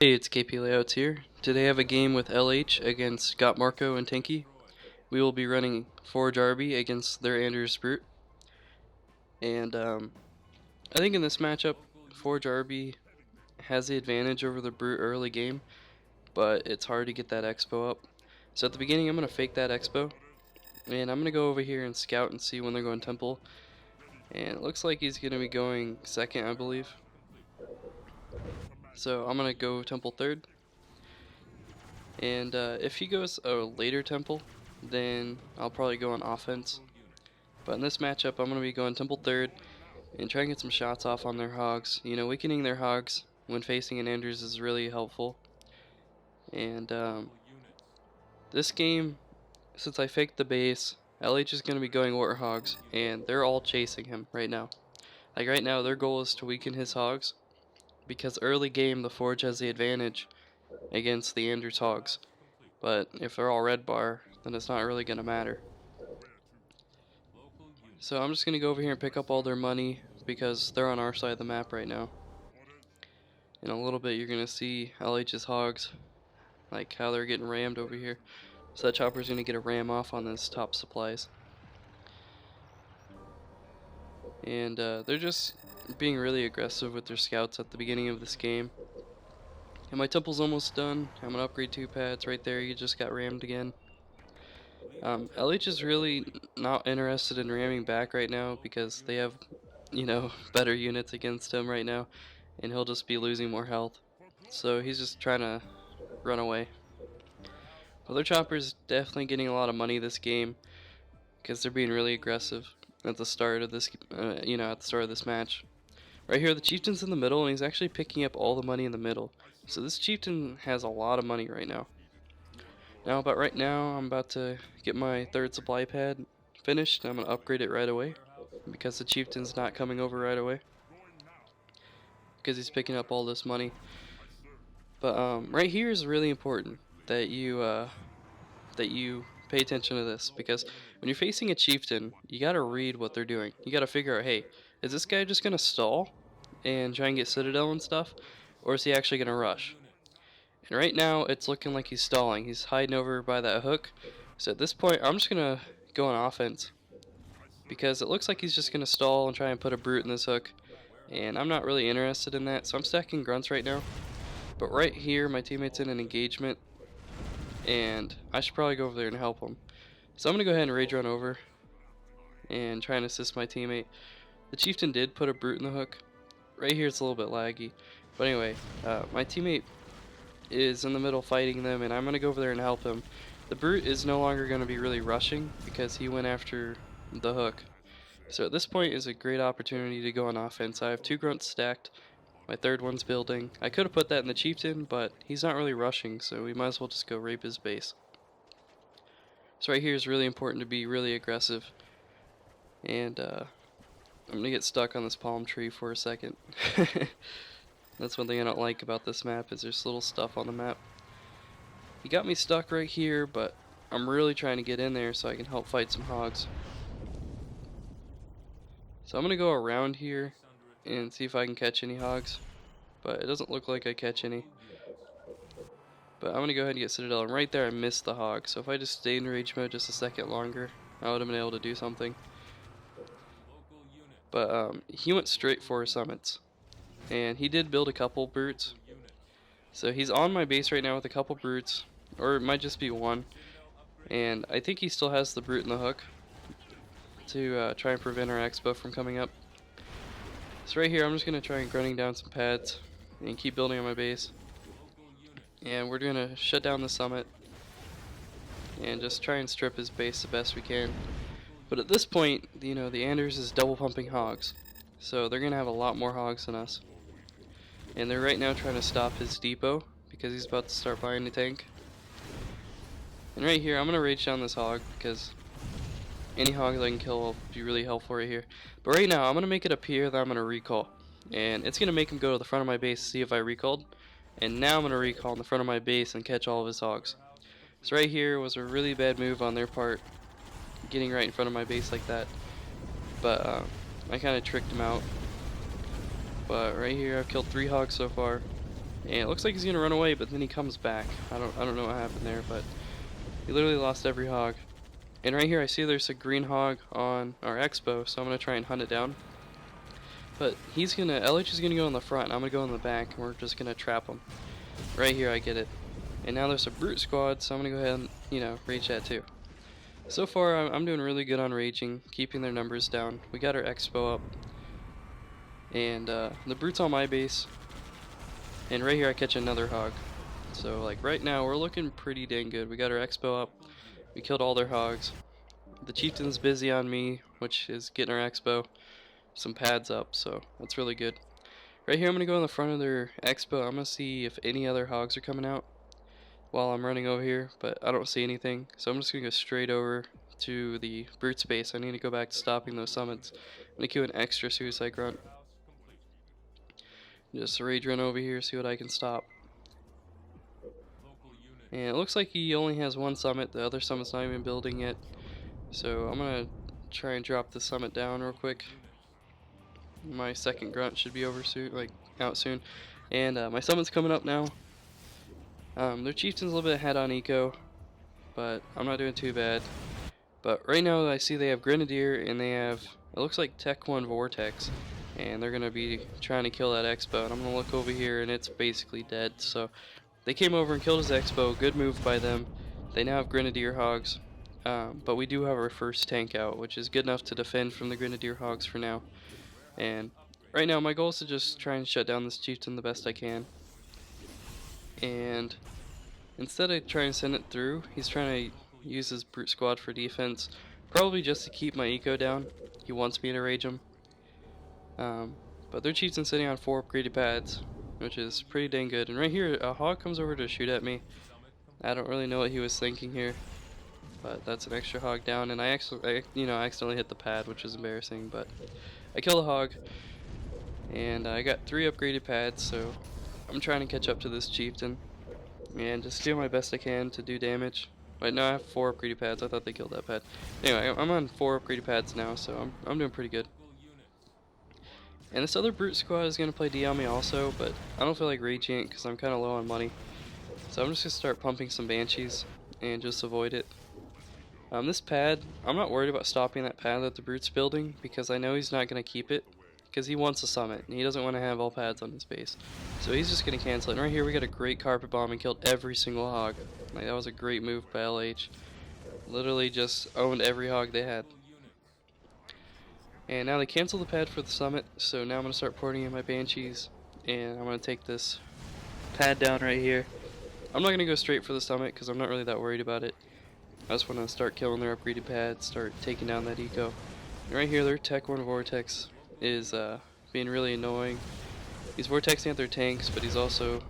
Hey, it's KPLayouts here. Today I have a game with LH against GottMarco and Tanky. We will be running Forge Arby against their Anders Brute. And I think in this matchup, Forge Arby has the advantage over the Brute early game, but it's hard to get that Expo up. So at the beginning I'm going to fake that Expo, and I'm going to go over here and scout and see when they're going Temple. And it looks like he's going to be going second, I believe. So I'm going to go Temple third. And if he goes a later Temple, then I'll probably go on offense. But in this matchup, I'm going to be going Temple third and try and get some shots off on their hogs. You know, weakening their hogs when facing an Anders is really helpful. And this game, since I faked the base, LH is going to be going Warthogs, and they're all chasing him right now. Like right now, their goal is to weaken his hogs, because early game the Forge has the advantage against the Anders hogs. But if they're all red bar, then it's not really going to matter. So I'm just going to go over here and pick up all their money because they're on our side of the map right now. In a little bit you're going to see LH's hogs, like how they're getting rammed over here. So that chopper's going to get a ram off on this top supplies. And they're just being really aggressive with their scouts at the beginning of this game. And my temple's almost done. I'm going to upgrade 2 pads right there. You just got rammed again. LH is really not interested in ramming back right now because they have, you know, better units against him right now, and he'll just be losing more health. So he's just trying to run away. Other Chopper's definitely getting a lot of money this game because they're being really aggressive at the start of this, at the start of this match. Right here, the Chieftain's in the middle, and he's actually picking up all the money in the middle. So this Chieftain has a lot of money right now. But right now, I'm about to get my 3rd supply pad finished. I'm going to upgrade it right away because the Chieftain's not coming over right away because he's picking up all this money. But right here is really important that you pay attention to this, because when you're facing a Chieftain, you got to read what they're doing. You got to figure out, hey, is this guy just going to stall and try and get Citadel and stuff, or is he actually going to rush? And right now, it's looking like he's stalling. He's hiding over by that hook. So at this point, I'm just going to go on offense, because it looks like he's just going to stall and try and put a brute in this hook. And I'm not really interested in that, so I'm stacking grunts right now. But right here, my teammate's in an engagement, and I should probably go over there and help him. So I'm going to go ahead and rage run over and try and assist my teammate. The Chieftain did put a brute in the hook. Right here it's a little bit laggy. But anyway, my teammate is in the middle fighting them, and I'm going to go over there and help him. The brute is no longer going to be really rushing because he went after the hook. So at this point is a great opportunity to go on offense. I have 2 grunts stacked. My 3rd one's building. I could have put that in the Chieftain, but he's not really rushing, so we might as well just go rape his base. So right here is really important to be really aggressive. And I'm going to get stuck on this palm tree for a second. That's one thing I don't like about this map, is there's little stuff on the map. He got me stuck right here, but I'm really trying to get in there so I can help fight some hogs. So I'm going to go around here and see if I can catch any hogs, but it doesn't look like I catch any. But I'm going to go ahead and get Citadel, and right there I missed the hog. So if I just stayed in rage mode just a second longer, I would have been able to do something. But he went straight for summits, and he did build a couple brutes. So he's on my base right now with a couple brutes, or it might just be one. And I think he still has the brute in the hook to try and prevent our expo from coming up. So right here I'm just going to try and grunting down some pads and keep building on my base. And we're going to shut down the summit and just try and strip his base the best we can. But at this point, the Anders is double pumping hogs, so they're going to have a lot more hogs than us. And they're right now trying to stop his depot because he's about to start buying a tank. And right here, I'm going to rage down this hog because any hog that I can kill will be really helpful right here. But right now, I'm going to make it appear that I'm going to recall. And it's going to make him go to the front of my base to see if I recalled. And now I'm going to recall in the front of my base and catch all of his hogs. So right here was a really bad move on their part, getting right in front of my base like that. But I kind of tricked him out. But right here I've killed 3 hogs so far, And it looks like he's gonna run away, but then he comes back. I don't know what happened there, but he literally lost every hog. And right here I see there's a green hog on our expo, so I'm gonna try and hunt it down. But LH is gonna go in the front, and I'm gonna go in the back, and we're just gonna trap him. Right here I get it. And now there's a brute squad, so I'm gonna go ahead and, rage that too. So far I'm doing really good on raging, keeping their numbers down. We got our expo up. And the brute's on my base. And right here I catch another hog. So like right now we're looking pretty dang good. We got our expo up. We killed all their hogs. The chieftain's busy on me, which is getting our expo. Some pads up, so that's really good. Right here I'm gonna go in the front of their expo. I'm gonna see if any other hogs are coming out while I'm running over here, but I don't see anything. So I'm just gonna go straight over to the brute space. I need to go back to stopping those summons. I'm gonna queue an extra suicide grunt. Just rage run over here, see what I can stop. And it looks like he only has one summit. The other summit's not even building yet. So I'm gonna try and drop the summit down real quick. My second grunt should be over soon, out soon. And my summit's coming up now. Their chieftain's a little bit ahead on eco, but I'm not doing too bad. But right now I see they have Grenadier and they have, it looks like Tech 1 Vortex. And they're going to be trying to kill that expo. And I'm going to look over here and it's basically dead. So they came over and killed his expo. Good move by them. They now have Grenadier hogs. But we do have our first tank out, which is good enough to defend from the Grenadier hogs for now. And right now my goal is to just try and shut down this chieftain the best I can. And instead of trying to send it through, he's trying to use his brute squad for defense. Probably just to keep my eco down. He wants me to rage him. But their chieftain's sitting on 4 upgraded pads, which is pretty dang good. And right here, a hog comes over to shoot at me. I don't really know what he was thinking here, but that's an extra hog down. And I accidentally hit the pad, which is embarrassing. But I kill the hog, and I got 3 upgraded pads, so I'm trying to catch up to this chieftain and just do my best I can to do damage. Right now I have 4 upgraded pads. I thought they killed that pad. Anyway, I'm on 4 upgraded pads now, so I'm doing pretty good. And this other brute squad is going to play D on me also, but I don't feel like raging it because I'm kind of low on money. So I'm just going to start pumping some banshees and just avoid it. This pad, I'm not worried about stopping that pad that the brute's building because I know he's not going to keep it because he wants a summit and he doesn't want to have all pads on his base. So he's just going to cancel it. And right here we got a great carpet bomb and killed every single hog. Like, that was a great move by LH. Literally just owned every hog they had. And now they cancel the pad for the summit, so now I'm going to start porting in my banshees, and I'm going to take this pad down right here. I'm not going to go straight for the summit because I'm not really that worried about it. I just want to start killing their upgraded pads, start taking down that eco. And right here, their Tech 1 Vortex is being really annoying. He's vortexing at their tanks, but he's also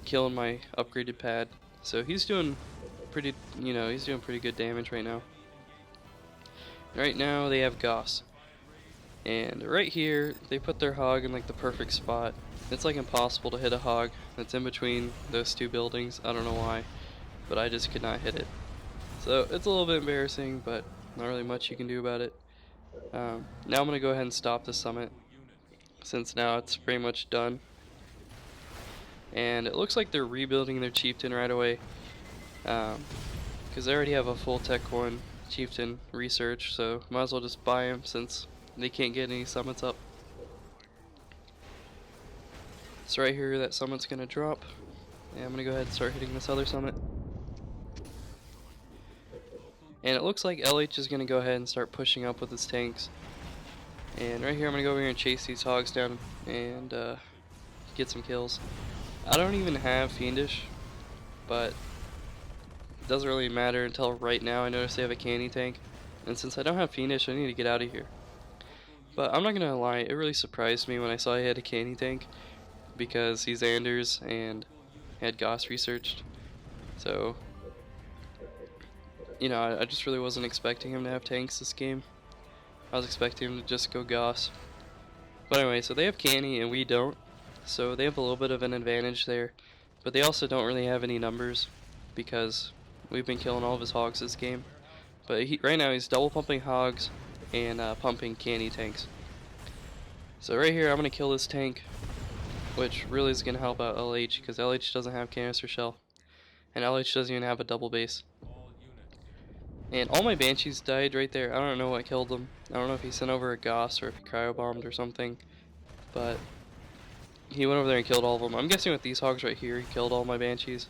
killing my upgraded pad. So he's doing pretty, he's doing pretty good damage right now. Right now they have Goss. And right here, they put their hog in like the perfect spot. It's like impossible to hit a hog that's in between those 2 buildings. I don't know why, but I just could not hit it. So it's a little bit embarrassing, but not really much you can do about it. Now I'm going to go ahead and stop the summit, since now it's pretty much done. And it looks like they're rebuilding their chieftain right away, because they already have a full Tech 1 chieftain research, so might as well just buy him since they can't get any summits up. So right here, that summit's gonna drop. And I'm gonna go ahead and start hitting this other summit. And it looks like LH is gonna go ahead and start pushing up with his tanks. And right here, I'm gonna go over here and chase these hogs down and get some kills. I don't even have Fiendish, but it doesn't really matter until right now. I notice they have a candy tank, and since I don't have Fiendish, I need to get out of here. But I'm not gonna lie, it really surprised me when I saw he had a candy tank, because he's Anders and had Goss researched. So, I just really wasn't expecting him to have tanks this game. I was expecting him to just go Goss. But anyway, so they have candy and we don't, so they have a little bit of an advantage there. But they also don't really have any numbers, because we've been killing all of his hogs this game. But right now he's double pumping hogs and pumping candy tanks. So right here I'm gonna kill this tank, which really is going to help out LH because LH doesn't have canister shell, and LH doesn't even have a double base. And all my Banshees died right there. I don't know what killed them. I don't know if he sent over a Goss or if he cryobombed or something, but he went over there and killed all of them. I'm guessing with these hogs right here, he killed all my Banshees.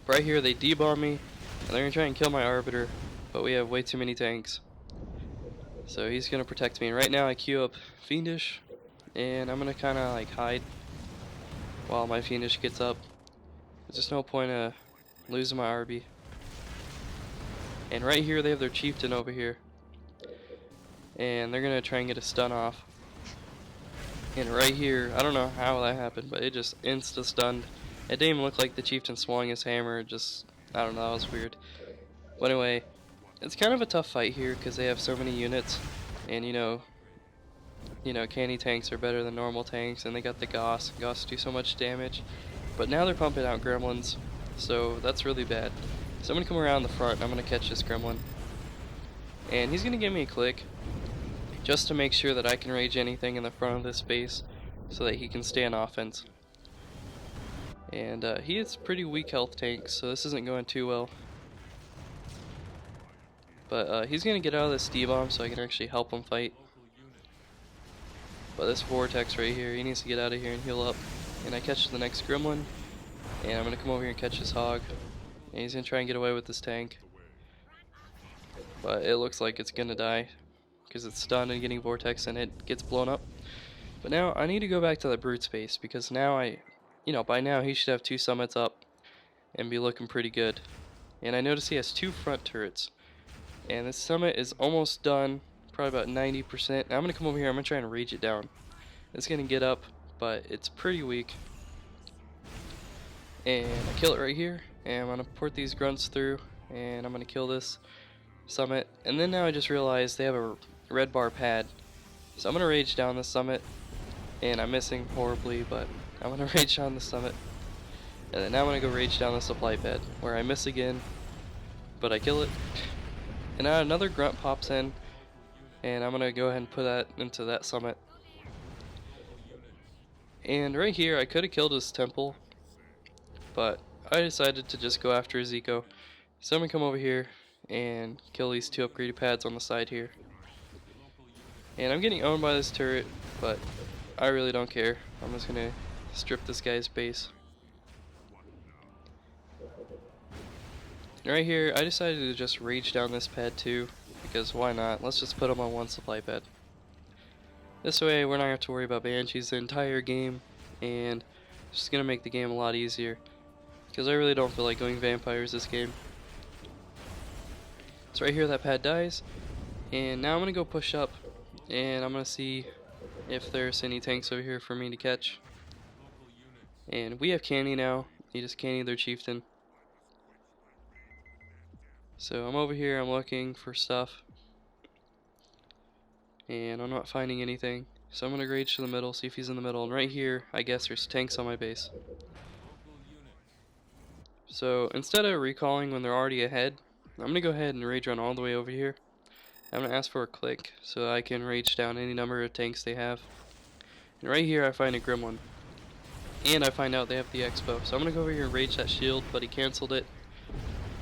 But right here, they debomb me, and they're going to try and kill my Arbiter, but we have way too many tanks. So he's going to protect me, and right now I queue up Fiendish, and I'm going to kind of like hide while my Fiendish gets up. There's just no point of losing my RB. And right here they have their chieftain over here, and they're gonna try and get a stun off. And right here, I don't know how that happened, but it just insta stunned. It didn't even look like the chieftain swung his hammer. Just, I don't know, that was weird. But anyway, it's kind of a tough fight here because they have so many units, and you know, candy tanks are better than normal tanks, and they got the Goss. Goss do so much damage, but now they're pumping out gremlins, so that's really bad. So I'm gonna come around the front and I'm gonna catch this gremlin. And he's gonna give me a click just to make sure that I can rage anything in the front of this base so that he can stay on offense. And he is pretty weak health tank, so this isn't going too well. But he's gonna get out of this D-bomb so I can actually help him fight. But this vortex right here, he needs to get out of here and heal up. And I catch the next gremlin, and I'm gonna come over here and catch this hog. And he's gonna try and get away with this tank, but it looks like it's gonna die because it's stunned and getting vortex and it gets blown up. But now I need to go back to the brute space because now by now he should have 2 summits up and be looking pretty good. And I notice he has 2 front turrets, and this summit is almost done, probably about 90%. Now I'm gonna come over here, I'm gonna try and rage it down. It's gonna get up, but it's pretty weak. And I kill it right here, and I'm gonna port these grunts through, and I'm gonna kill this summit. And then now I just realized they have a red bar pad, so I'm gonna rage down the summit, and I'm missing horribly, but I'm gonna rage down the summit. And then now I'm gonna go rage down the supply pad, where I miss again, but I kill it. And now another grunt pops in, and I'm gonna go ahead and put that into that summit. And right here I could have killed his temple, but I decided to just go after his eco. So I'm gonna come over here and kill these 2 upgraded pads on the side here. And I'm getting owned by this turret, but I really don't care. I'm just gonna strip this guy's base. And right here, I decided to just rage down this pad too, because why not? Let's just put him on 1 supply pad. This way we're not gonna have to worry about Banshees the entire game, and it's just gonna make the game a lot easier. Because I really don't feel like going vampires this game. So right here that pad dies, and now I'm gonna go push up, and I'm gonna see if there's any tanks over here for me to catch. And we have candy now. You just candy their chieftain. So I'm over here, I'm looking for stuff, and I'm not finding anything. So I'm gonna rage to the middle, see if he's in the middle, and right here I guess there's tanks on my base. So instead of recalling when they're already ahead, I'm gonna go ahead and rage run all the way over here. I'm gonna ask for a click so I can rage down any number of tanks they have. And right here I find a gremlin, and I find out they have the expo. So I'm gonna go over here and rage that shield, but he canceled it.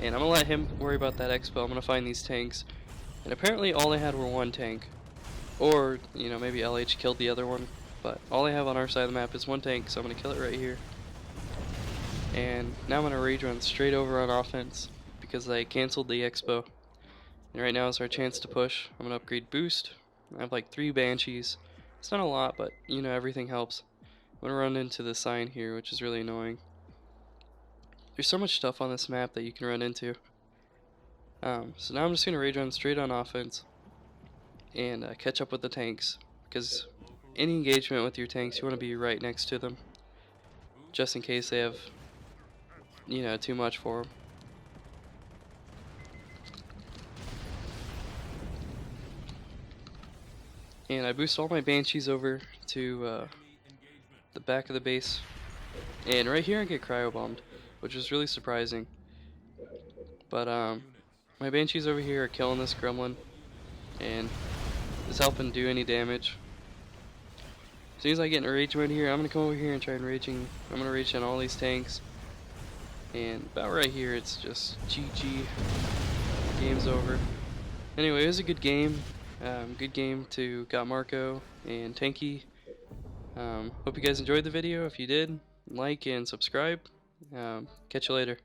And I'm gonna let him worry about that expo. I'm gonna find these tanks, and apparently all they had were 1 tank, or maybe LH killed the other one. But all they have on our side of the map is 1 tank, so I'm gonna kill it right here. And now I'm gonna rage run straight over on offense because they canceled the expo. And right now is our chance to push. I'm gonna upgrade boost. I have like 3 banshees. It's not a lot, but everything helps. I'm gonna run into the sign here, which is really annoying. There's so much stuff on this map that you can run into. So now I'm just gonna rage run straight on offense and catch up with the tanks, because any engagement with your tanks, you want to be right next to them, just in case they have too much for them. And I boost all my banshees over to the back of the base, and right here I get cryo bombed, which is really surprising. But my banshees over here are killing this gremlin, and is helping do any damage. soon as I get in a rage mode here, I'm gonna come over here and try and raging. I'm gonna rage on all these tanks. And about right here, it's just GG. Game's over. Anyway, it was a good game. Good game to GottMarco and Tanky. Hope you guys enjoyed the video. If you did, like and subscribe. Catch you later.